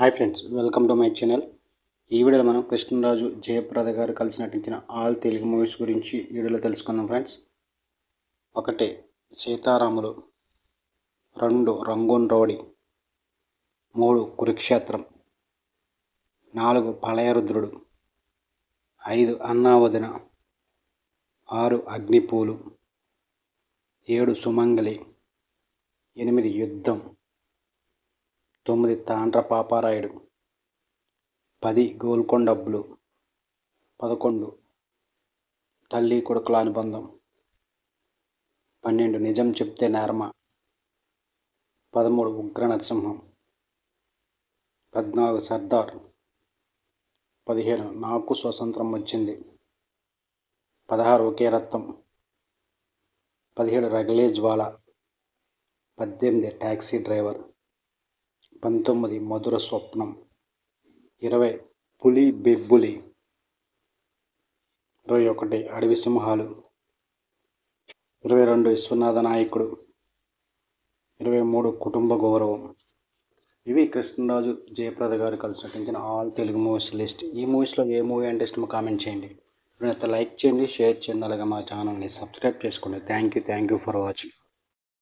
Hi friends, welcome to my channel. ఈ వీడియోలో మనం కృష్ణరాజు జయప్రద గారు కలిసి నటించిన ఆల్ తెలుగు మూవీస్ గురించి ఈ వీడియోలో తెలుసుకుందాం ఫ్రెండ్స్. 1 సీతారాములు, 2 రంగూన్ రౌడీ, 3 కురుక్షేత్రం, 4 ప్రళయరుద్రుడు, 5 అన్నా వదిన, 6 అగ్నిపూలు, 7 సుమంగళి, 8 యుద్ధం, 9 తాండ్ర పాపారాయుడు, 10 గోల్కొండ బ్లూ, 11 తల్లి కొడుకుల అనుబంధం, 12 నిజం చెప్తే నేరమా, 13 ఉగ్ర నరసింహం, 14 సర్దార్, 15 నాకు స్వతంత్రం వచ్చింది, 16 ఒకే రక్తం, 17 రగిలే జ్వాల, 18 ట్యాక్సీ డ్రైవర్, 19 మధుర స్వప్నం, 20 పులి బెబ్బులి, 21 అడవి సింహాలు, 22 విశ్వనాథ నాయకుడు, 23 కుటుంబ గౌరవం. ఇవి కృష్ణరాజు జయప్రద గారు కలిసి నటించిన ఆల్ తెలుగు మూవీస్ లిస్ట్. ఈ మూవీస్లో ఏ మూవీ అంటే ఇష్టమో కామెంట్ చేయండి. లైక్ చేయండి, షేర్ చేయండి, అలాగే మా ఛానల్ని సబ్స్క్రైబ్ చేసుకోండి. Thank you for watching.